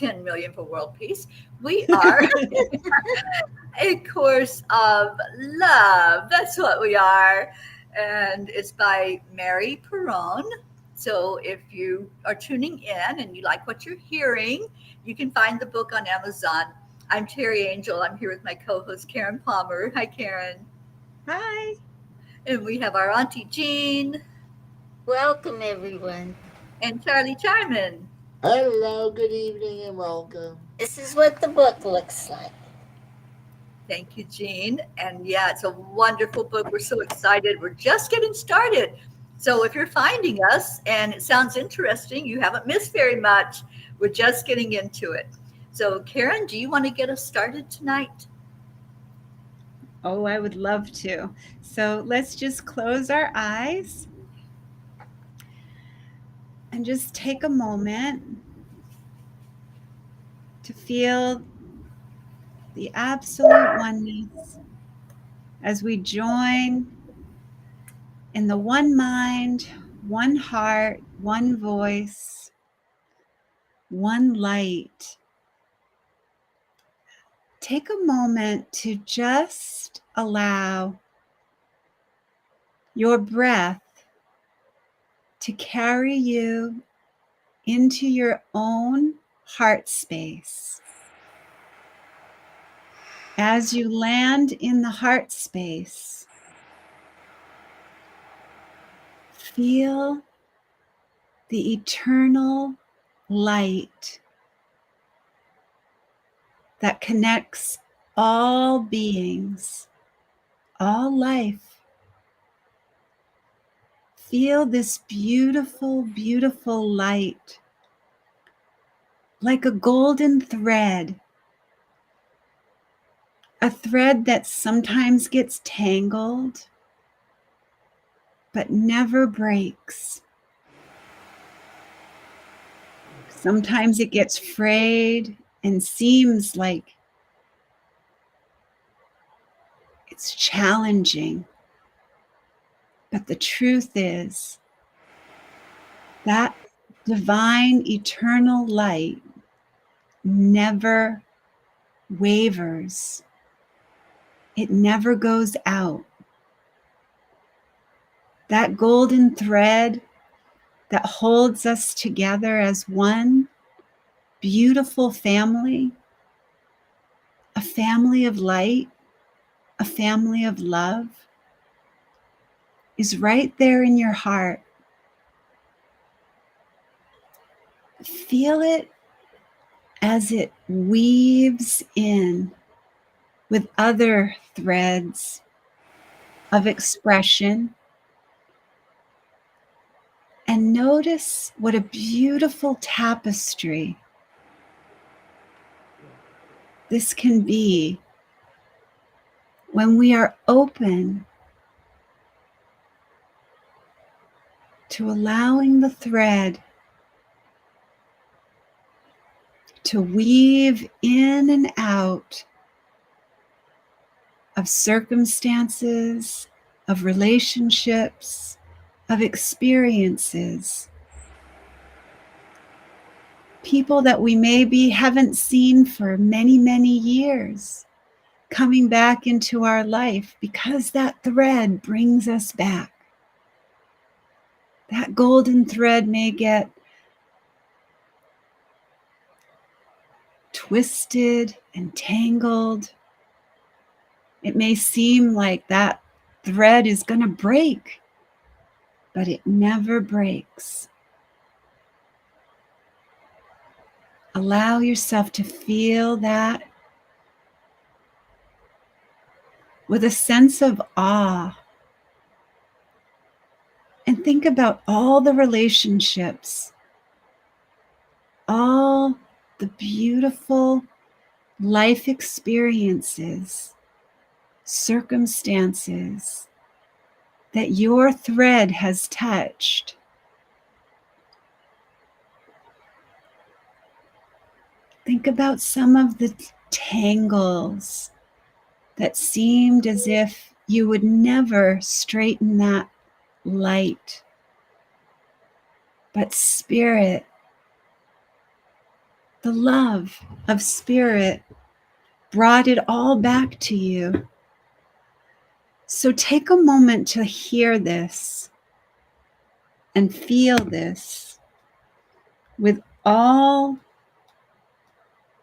10 million for world peace. We are a course of love. That's what we are. And it's by Mary Perron. So if you are tuning in and you like what you're hearing, you can find the book on Amazon. I'm Teri Angel. I'm here with my co-host Karen Palmer. Hi, Karen. Hi. And we have our Auntie Jean Welcome, everyone. and Charlie Charman. Hello, good evening, and welcome. This is what the book looks like. Thank you, Jean. And yeah, it's a wonderful book. We're so excited. We're just getting started. So if you're finding us and it sounds interesting, you haven't missed very much. We're just getting into it. So, Karen, do you want to get us started tonight? Oh, I would love to. So let's just close our eyes and just take a moment to feel the absolute oneness as we join in the one mind, one heart, one voice, one light. Take a moment to just allow your breath to carry you into your own heart space. As you land in the heart space, feel the eternal light that connects all beings, all life. Feel this beautiful, beautiful light like a golden thread, a thread that sometimes gets tangled but never breaks. Sometimes it gets frayed and seems like it's challenging. But the truth is that divine eternal light never wavers. It never goes out. That golden thread that holds us together as one beautiful family, a family of light, a family of love, is right there in your heart. Feel it as it weaves in with other threads of expression. And notice what a beautiful tapestry this can be when we are open to allowing the thread to weave in and out of circumstances, of relationships, of experiences. People that we maybe haven't seen for many, many years coming back into our life because that thread brings us back. That golden thread may get twisted and tangled. It may seem like that thread is going to break, but it never breaks. Allow yourself to feel that with a sense of awe. And think about all the relationships, all the beautiful life experiences, circumstances that your thread has touched. Think about some of the tangles that seemed as if you would never straighten that light. But Spirit, the the love of spirit brought it all back to you. So take a moment to hear this and feel this with all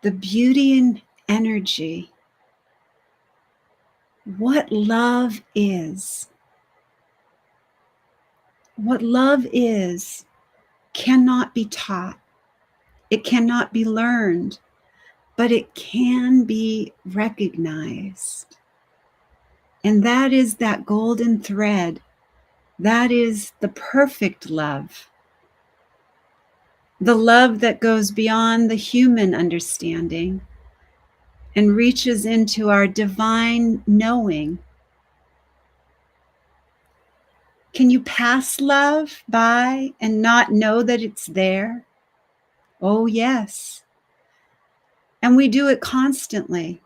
the beauty and energy. What love is. What love is cannot be taught. It cannot be learned, but it can be recognized. And that is that golden thread. That is the perfect love. The love that goes beyond the human understanding and reaches into our divine knowing. Can you pass love by and not know that it's there? Oh, yes. And we do it constantly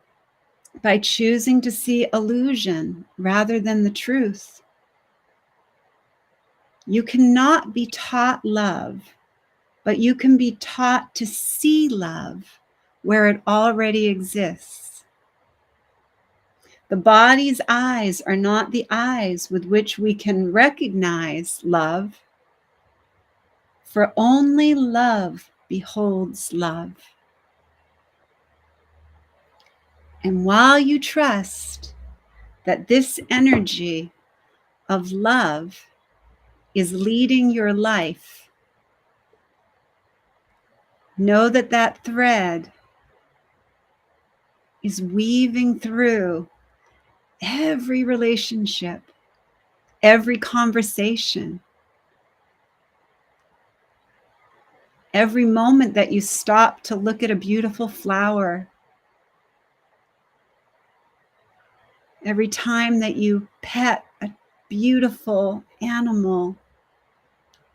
by choosing to see illusion rather than the truth. You cannot be taught love, but you can be taught to see love where it already exists. The body's eyes are not the eyes with which we can recognize love, for only love beholds love. And while you trust that this energy of love is leading your life, know that that thread is weaving through every relationship, every conversation, every moment that you stop to look at a beautiful flower, every time that you pet a beautiful animal.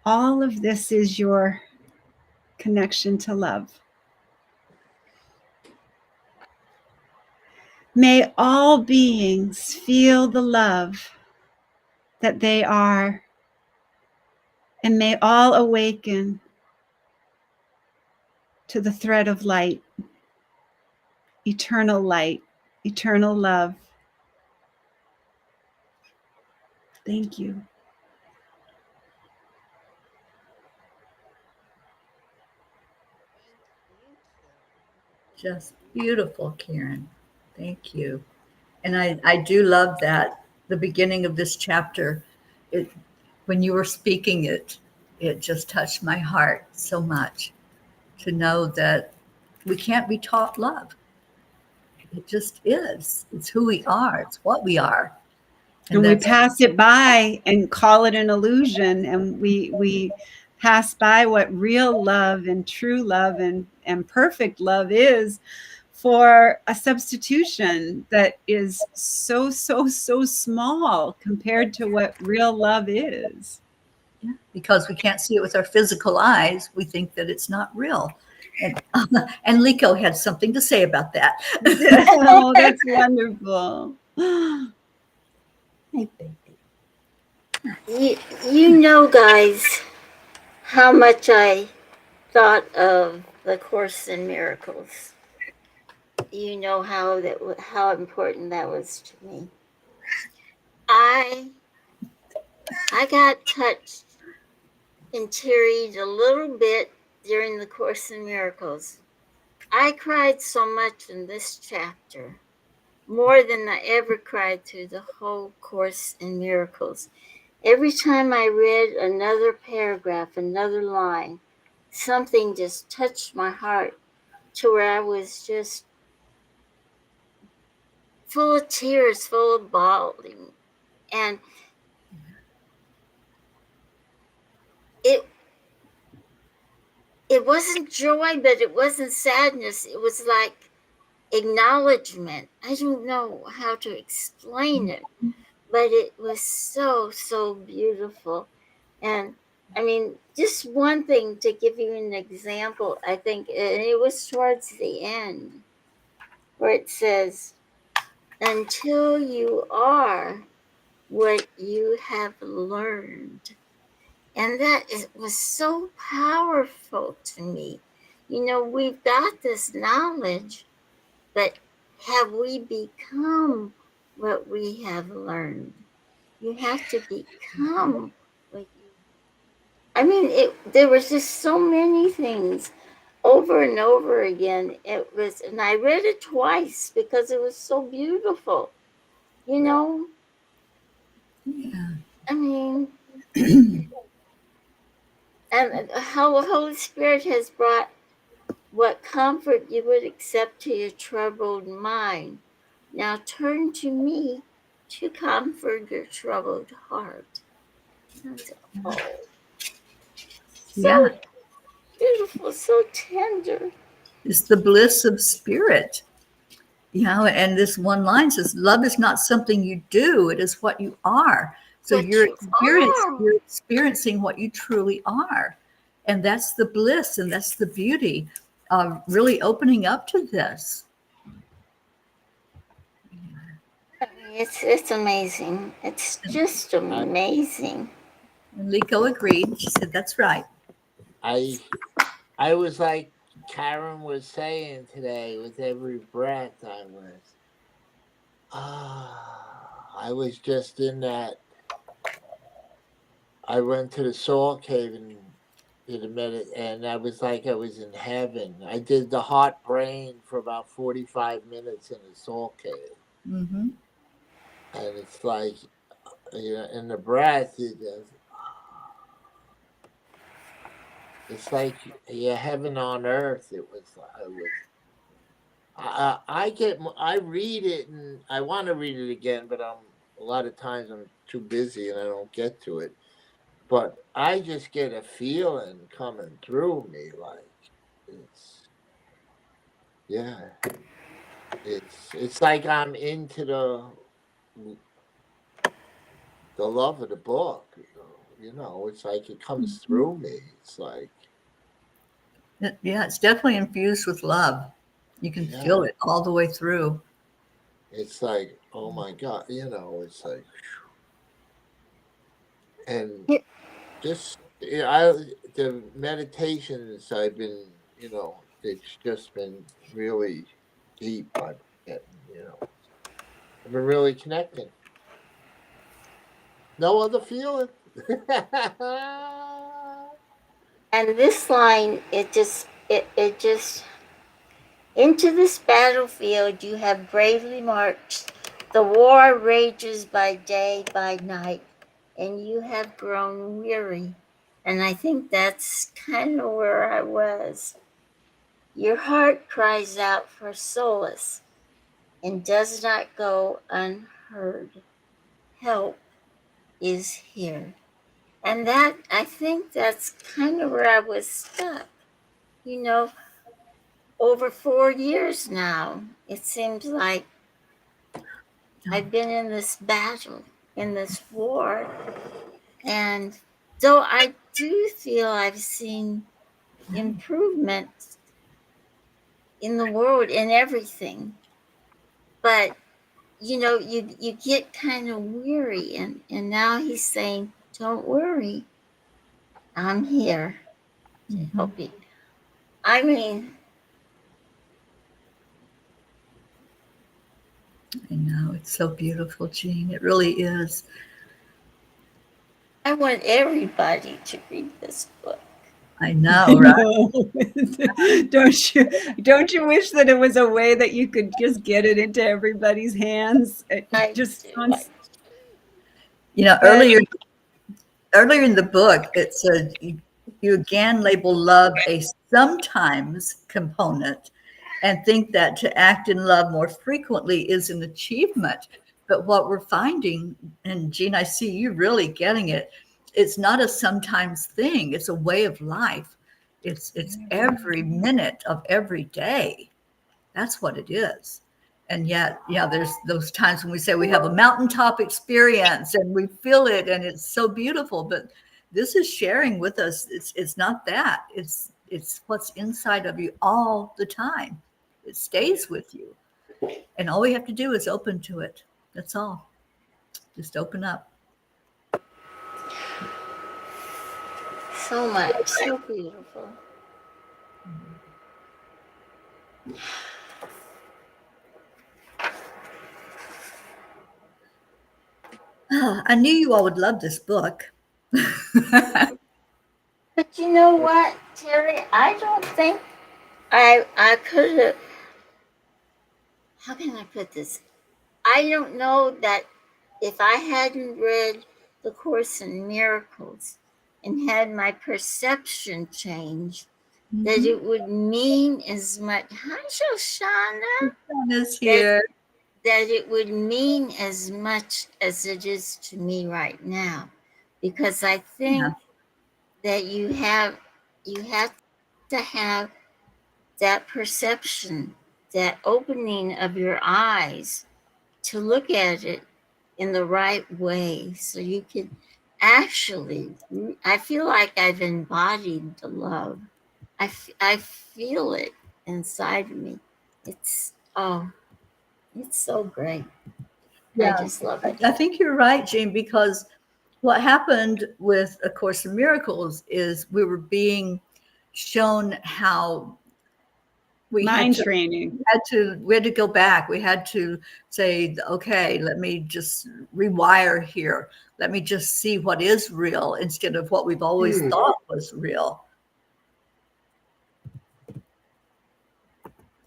All of this is your connection to love. May all beings feel the love that they are, and may all awaken to the thread of light, eternal love. Thank you. Just beautiful, Karen. Thank you. And I do love that the beginning of this chapter, it when you were speaking it, it just touched my heart so much to know that we can't be taught love. It just is. It's who we are. It's what we are. And we that's pass it by and call it an illusion, and we pass by what real love and true love and perfect love is for a substitution that is so small compared to what real love is. because we can't see it with our physical eyes. We think that it's not real. And, and Liko had something to say about that. Oh, that's wonderful. Hey, baby. You know, guys, how much I thought of the Course in Miracles. You know how important that was to me. I got touched and tearied a little bit during the Course in Miracles. I cried so much in this chapter, more than I ever cried through the whole Course in Miracles. Every time I read another paragraph, another line, something just touched my heart to where I was just full of tears, full of bawling. And it wasn't joy, but it wasn't sadness. It was like acknowledgement. I don't know how to explain it, but it was so beautiful. And I mean, just one thing to give you an example, I think, and it was towards the end, where it says, until you are what you have learned. And that was so powerful to me, We've got this knowledge, but have we become what we have learned? You have to become what you. I mean, there was just so many things over and over again. It was, and I read it twice because it was so beautiful. You know, Yeah. I mean, and how the Holy Spirit has brought what comfort you would accept to your troubled mind. Now turn to me to comfort your troubled heart. And, oh, Yeah. so beautiful, so tender. It's the bliss of spirit. And this one line says, love is not something you do, it is what you are. So What you are. you're experiencing what you truly are. And that's the bliss and that's the beauty of really opening up to this. It's amazing. It's just I amazing. And Liko agreed. She said, that's right. I I was like Karen was saying today. With every breath, I was just in that. I went to the Soul Cave and did a minute, and I was like I was in heaven. I did the heart brain for about 45 minutes in the Soul Cave, Mm-hmm. and it's like in the breath, it's like heaven on earth. It was. I was. I read it and I want to read it again, but a lot of times I'm too busy and I don't get to it. But I just get a feeling coming through me, like it's yeah, it's like I'm into the love of the book. It's like it comes through me. It's like Yeah, it's definitely infused with love. You can feel yeah, it all the way through. it's like oh my god, it's like and just the meditations I've been, it's just been really deep. I've been I've been really connecting. No other feeling. And this line, it just into this battlefield you have bravely marched. The war rages by day, by night, and you have grown weary. And I think that's kind of where I was. Your heart cries out for solace and does not go unheard. Help is here. And I think that's kind of where I was stuck. You know, over 4 years now, it seems like I've been in this battle, in this war. And though I do feel I've seen improvements in the world, in everything, but you get kind of weary, and now he's saying, don't worry, I'm here to Mm-hmm. help you. I mean, I know. It's so beautiful, Jean. It really is. I want everybody to read this book. I I know, right? know. Don't you wish that it was a way that you could just get it into everybody's hands? It I just do. sounds You know, but earlier in the book, it said you again label love a sometimes component and think that to act in love more frequently is an achievement. But what we're finding, and Jean, I see you really getting it, it's not a sometimes thing, it's a way of life. It's every minute of every day. That's what it is. And yet, yeah, there's those times when we say we have a mountaintop experience and we feel it and it's so beautiful, but this is sharing with us. It's not that. It's what's inside of you all the time. It stays with you. And all we have to do is open to it. That's all. Just open up. So much, so beautiful. I knew you all would love this book. But you know what, Terry? I don't think I could have. How can I put this? I don't know that if I hadn't read the Course in Miracles and had my perception change, that it would mean as much. Hi, Shoshana. Is here. That it would mean as much as it is to me right now, because I think that you have to have that perception, that opening of your eyes to look at it in the right way, so you can actually. I feel like I've embodied the love. I feel it inside of me. It's so great. Yeah, I just love it. I think you're right, Jean, because what happened with A Course in Miracles is we were being shown how we Mind training. we had to go back. We had to say, okay, let me just rewire here. Let me just see what is real instead of what we've always thought was real.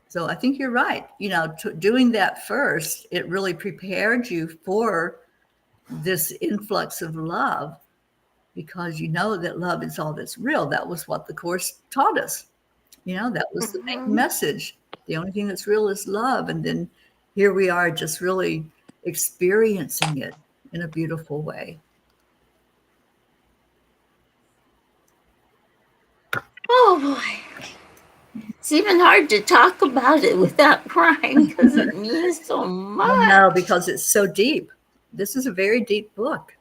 So I think you're right. You know, doing that first, it really prepared you for this influx of love, because you know that love is all that's real. That was what the Course taught us. You know, that was the main message. The only thing that's real is love. And then here we are just really experiencing it in a beautiful way. Oh boy. It's even hard to talk about it without crying because it means so much. No, because it's so deep. This is a very deep book.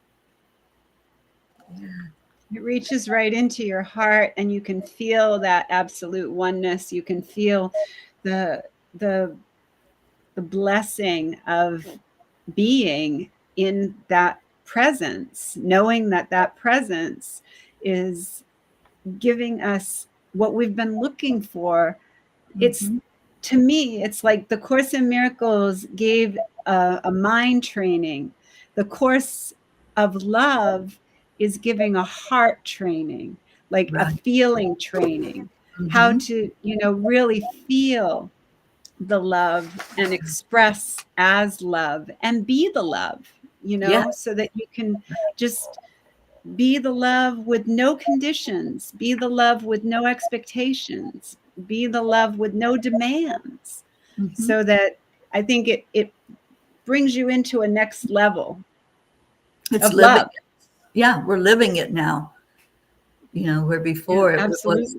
It reaches right into your heart, and you can feel that absolute oneness. You can feel the blessing of being in that presence, knowing that that presence is giving us what we've been looking for. It's, to me, it's like the Course in Miracles gave a mind training. The Course of Love is giving a heart training, like a feeling training, how to, really feel the love and express as love and be the love, so that you can just be the love with no conditions, be the love with no expectations, be the love with no demands. So that I think it brings you into a next level of love. Yeah, we're living it now. You know, where before it was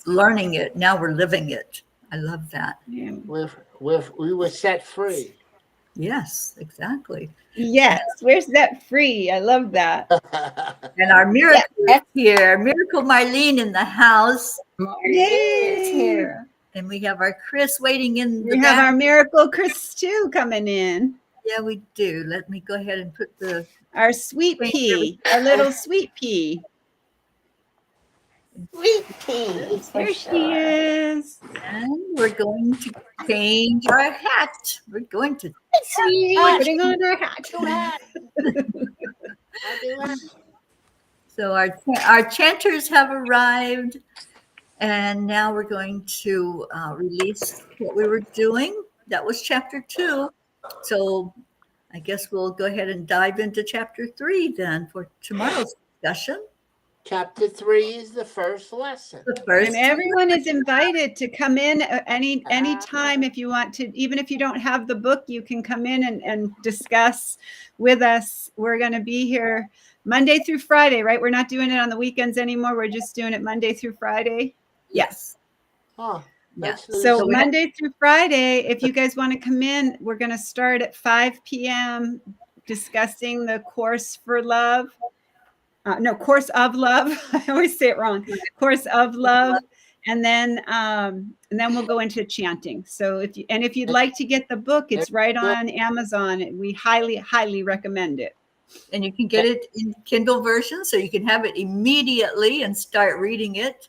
learning it, now we're living it. I love that. Yeah. We were set free. Yes, exactly. Yes, where's that free? I love that. And our miracle is here. Miracle Marlene in the house. Marlene is here. And we have our Chris waiting in the We have our miracle Chris too coming in. Yeah, we do. Let me go ahead and put our sweet pea, our little sweet pea. Sweet pea. There she is. And we're going to change our hat. We're going to putting on our hat. So our chanters have arrived, and now we're going to release what we were doing. That was chapter 2. So I guess we'll go ahead and dive into chapter 3 then for tomorrow's discussion. Chapter 3 is the first lesson. And everyone is invited to come in any time if you want to. Even if you don't have the book, you can come in and discuss with us. We're going to be here Monday through Friday, right? We're not doing it on the weekends anymore. We're just doing it Monday through Friday. Yes. Oh, yes. So Monday through Friday, if you guys want to come in, we're going to start at 5 p.m. discussing the Course for Love. Course of Love. I always say it wrong. Course of Love, and then we'll go into chanting. So if you'd like to get the book, it's right on Amazon. We highly recommend it. And you can get it in Kindle version, so you can have it immediately and start reading it.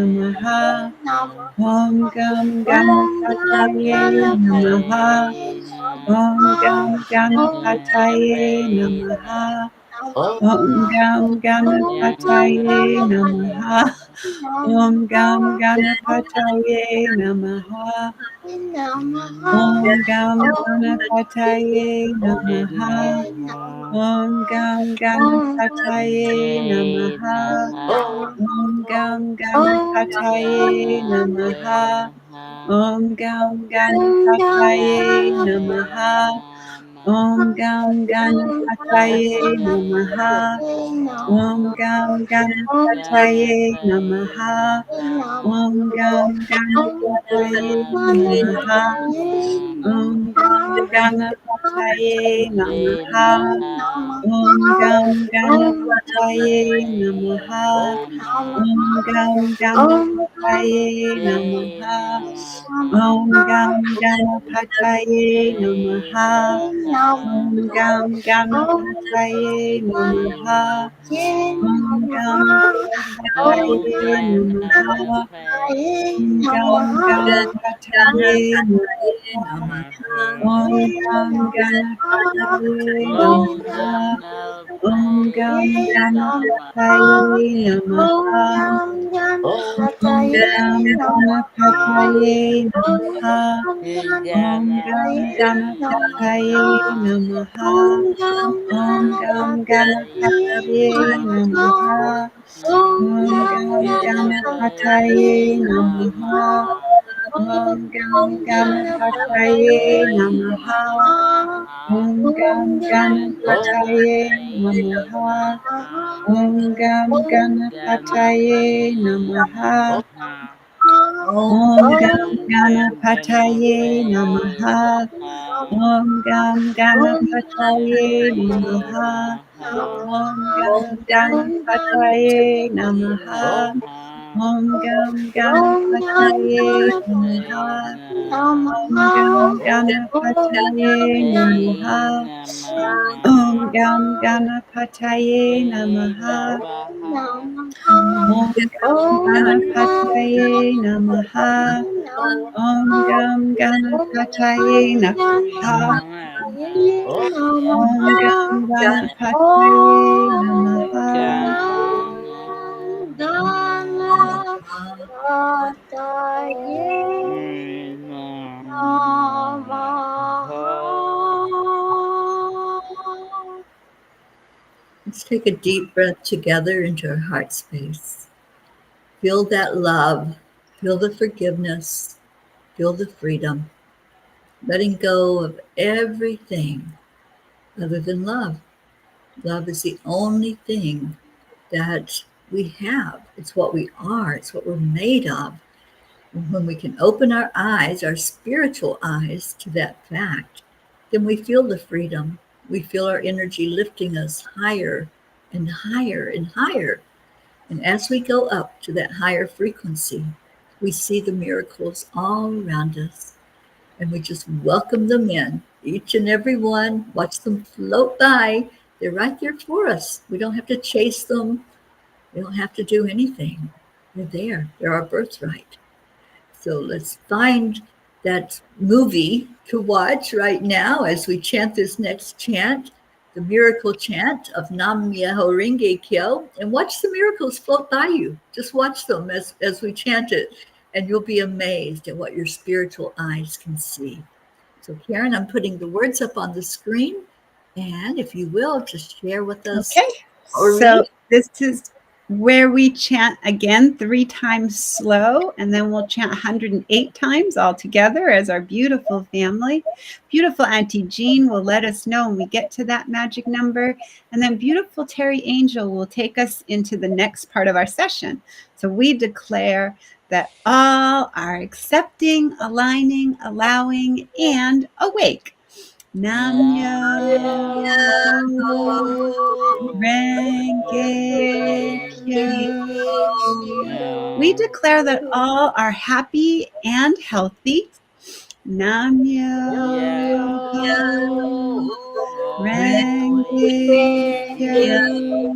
Namaha. Om Gam Om Gam Ganapataye Namaha. Ganapataye Om Gam Namaha. Ganapataye Namaha. Oh, Om Gam Om Gam Ganapataye Namaha. Om Gam Ganapataye Namaha. Namaha. Om Gam Om Ganapataye Namaha. Om Gam Om Ganapataye Namaha. oh, Om Gam Om Ganapataye Namaha. Om Gam Om Ganapataye Namaha. Om Gam Ganapataye Namaha. Om Gam Ganapataye Namaha. Om Gam Ganapataye Namaha. Om Gam Ganapataye Namaha. Om Gam Ganapataye Namaha. Om Gam Ganapataye Namaha. Om Gam Ganapataye Namaha. Om Gam Ganapataye Namaha. Om Gam Ganapataye Namaha. Om Gam Ganapataye Namaha. Om Gam Ganapataye Namaha. Om Gam Ganapataye Namaha. oh, Om Gam Ganapataye Namaha. Om Gam Ganapataye Namaha. Om Gam Ganapataye Namaha. Om Gam Ganapataye Namaha. Om Gam Ganapataye Namaha. Om Gam oh, Ganapataye Namaha. Om Gam Ganapataye Namaha. oh, Om Gam Ganapataye Namaha. Om Gam Ganapataye Namaha. Om Gam Ganapataye Namaha. Om Gam Ganapataye Namaha. Om Gam Ganapataye Namaha. Om Gam Ganapataye Namaha. Om Gam Ganapataye Namaha. Om Gam Ganapataye Namaha. oh, Om Gam Ganapataye Namaha. Let's take a deep breath together into our heart space. Feel that love. Feel the forgiveness. Feel the freedom. Letting go of everything other than love. Love is the only thing that we have. It's what we are. It's what we're made of. And when we can open our eyes, our spiritual eyes, to that fact, then we feel the freedom. We feel our energy lifting us higher and higher and higher. And as we go up to that higher frequency, we see the miracles all around us. And we just welcome them in, each and every one, watch them float by. They're right there for us. We don't have to chase them. We don't have to do anything. They're there. They're our birthright. So let's find that movie to watch right now as we chant this next chant, the miracle chant of Nam Myoho Renge Kyo, and watch the miracles float by you. Just watch them as we chant it, and you'll be amazed at what your spiritual eyes can see. So, Karen, I'm putting the words up on the screen, and if you will, just share with us. Okay, so this is where we chant again 3 times slow, and then we'll chant 108 times all together as our beautiful family. Beautiful Auntie Jean will let us know when we get to that magic number, and then beautiful Teri Angel will take us into the next part of our session. So we declare that all are accepting, aligning, allowing, and awake. Nam Myoho Renge Kyo. We declare that all are happy and healthy. Nam Myoho Renge Kyo.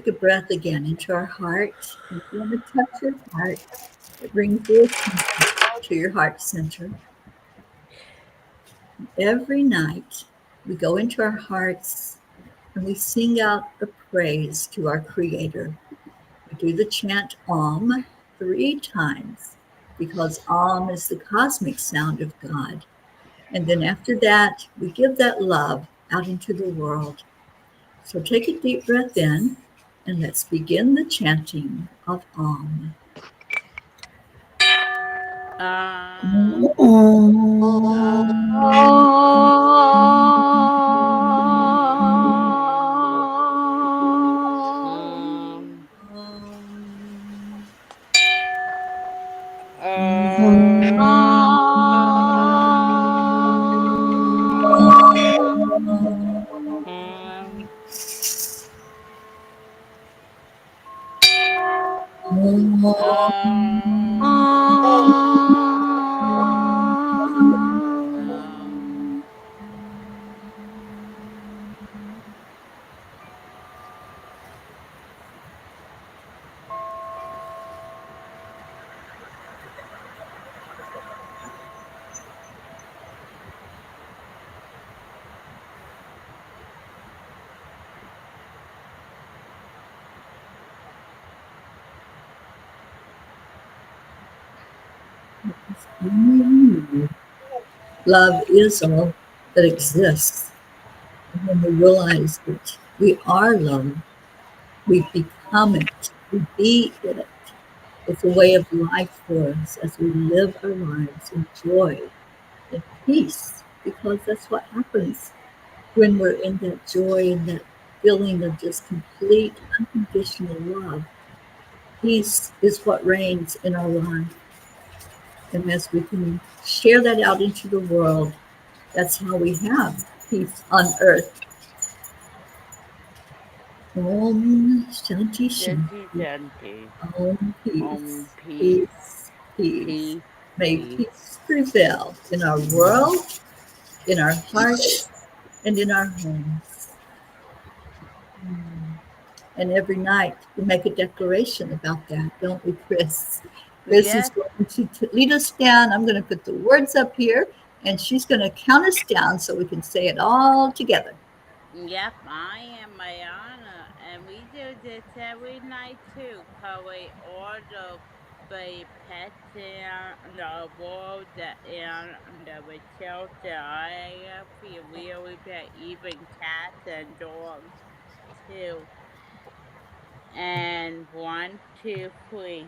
take a breath again into our heart. And if you want to touch your heart, it brings your attention to your heart center. Every night, we go into our hearts and we sing out a praise to our Creator. We do the chant Om 3 times because Om is the cosmic sound of God. And then after that, we give that love out into the world. So take a deep breath in and let's begin the chanting of Om. Om. Um, um, um, Love is all that exists. And when we realize that we are love, we become it, we be it. It's a way of life for us as we live our lives in joy, in peace, because that's what happens when we're in that joy and that feeling of just complete unconditional love. Peace is what reigns in our life. And as we can share that out into the world, that's how we have peace on earth. Om Shanti Shanti, Shanti. Shanti. Om Om, peace. peace, Peace. Peace. peace, May peace. peace prevail in our world, in our hearts, and in our homes. And every night we make a declaration about that, don't we, Chris? Chris is Yes, going to lead us down. I'm going to put the words up here, and she's going to count us down so we can say it all together. yep, I am Mayana, and we do this every night too, cause we order the pets in the world and the shelter. I feel really bad, even cats and dogs too. And 1, 2, 3.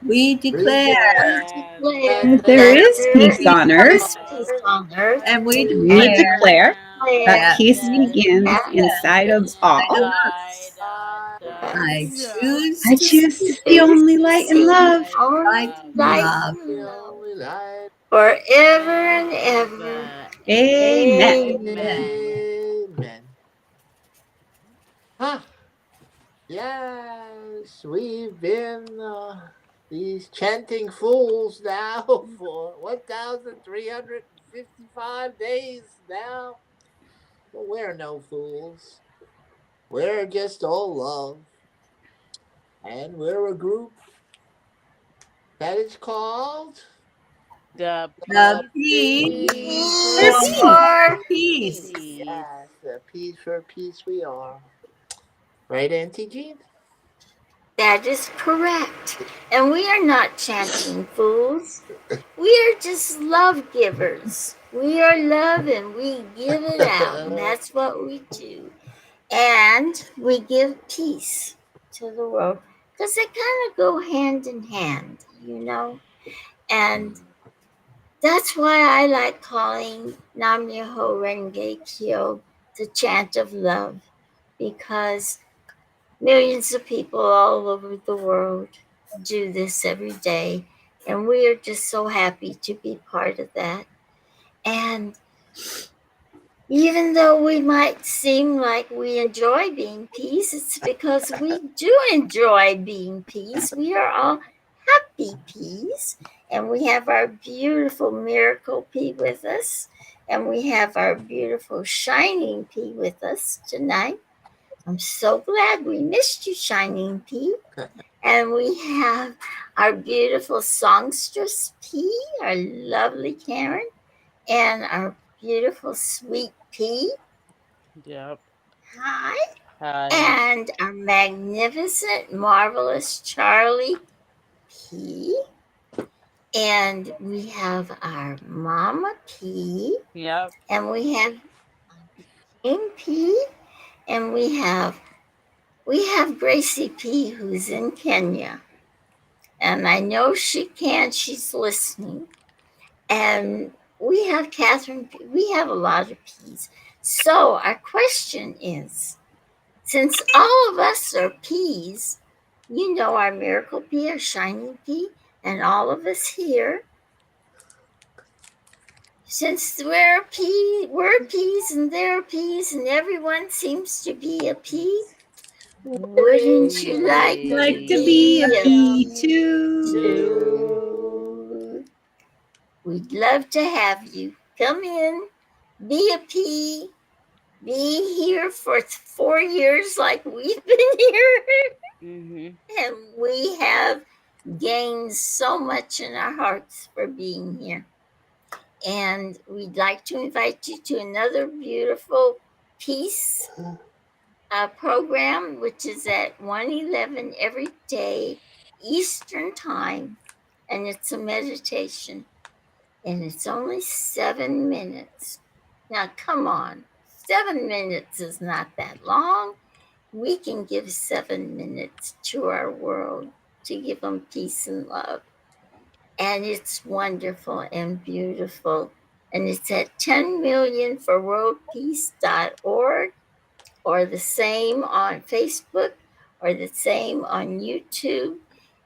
We We declare, Declare Declare That there there that is there peace is on is earth. peace peace on earth. and we We declare declare that Declare that peace peace begins that inside of begins all. inside of inside us. I us. choose I to see choose to see only light and see love. I only light love and light love. and the love only light. forever and ever. forever. Amen. Amen. Amen. Amen. Ah, yes, we've been these chanting fools now for 1,355 days now. But we're no fools. We're just all love. And we're a group that is called The The peace peace for For Peace peace. for peace. peace. peace. Yes, the peace for peace we are. Right, Auntie Jean? That is correct. And we are not chanting fools. We are just love givers. We are love and we give it out. And that's what we do. And we give peace to the world because they kind of go hand in hand, you know? And that's why I like calling Nam Myoho Renge Kyo the chant of love, because millions of people all over the world do this every day. And we are just so happy to be part of that. And even though we might seem like we enjoy being peace, it's because we do enjoy being peace. We are all happy peace. And we have our beautiful miracle pea with us. And we have our beautiful shining pea with us tonight. I'm so glad we missed you, Shining P. And we have our beautiful songstress P, our lovely Karen, and our beautiful sweet P. Yep. Hi. Hi. And our magnificent, marvelous Charlie P. And we have our Mama P. Yep. And we have Jane P. And we have Gracie P, who's in Kenya. And I know she's listening. And we have Catherine P. We have a lot of P's. So our question is, since all of us are P's, you know our miracle P, our shining P, and all of us here, since we're P's and they're P's and everyone seems to be a P, wouldn't you like to Like to be a be a P P too. too? We'd love to have you come in, be a P, be here for 4 years like we've been here. And we have gained so much in our hearts for being here. And we'd like to invite you to another beautiful peace program, which is at 1:11 every day, Eastern Time. And it's a meditation. And it's only 7 minutes. Now, come on, 7 minutes is not that long. We can give 7 minutes to our world to give them peace and love. And it's wonderful and beautiful. And it's at 10 million for worldpeace.org, or the same on Facebook, or the same on YouTube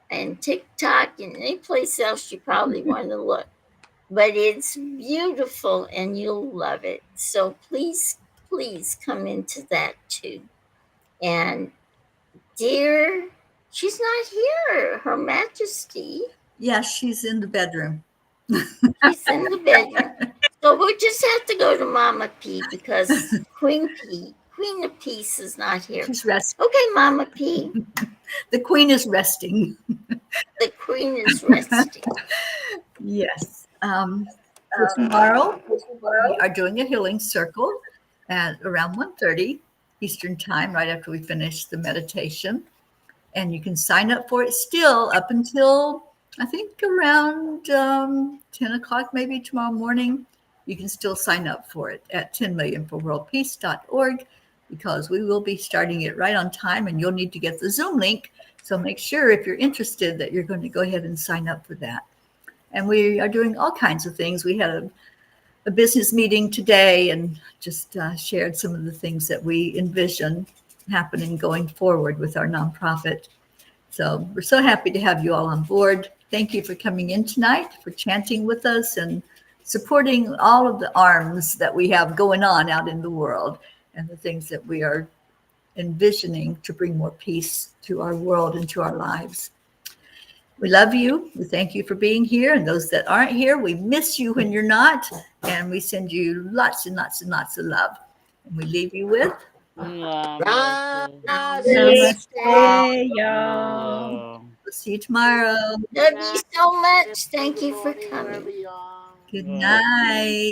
and TikTok and any place else you probably want to look. But it's beautiful and you'll love it. So please, please come into that too. And dear, she's not here, Her Majesty. Yes, she's in the bedroom. She's in the bedroom. So we'll just have to go to Mama P because Queen of Peace is not here. She's resting. Okay, Mama P. The queen is resting. The queen is resting. Yes. For tomorrow, we are doing a healing circle at around 1:30 Eastern Time, right after we finish the meditation. And you can sign up for it still up until, I think, around 10 o'clock, maybe tomorrow morning. You can still sign up for it at 10millionforworldpeace.org, because we will be starting it right on time, and you'll need to get the Zoom link. So make sure, if you're interested, that you're going to go ahead and sign up for that. And we are doing all kinds of things. We had a business meeting today and just shared some of the things that we envision happening going forward with our nonprofit. So we're so happy to have you all on board. Thank you for coming in tonight, for chanting with us and supporting all of the arms that we have going on out in the world and the things that we are envisioning to bring more peace to our world and to our lives. We love you. We thank you for being here. And those that aren't here, we miss you when you're not. And we send you lots and lots and lots of love. And we leave you with Namaste. Namaste, y'all. We'll see you tomorrow. Love you so much. Thank you for coming. Good night.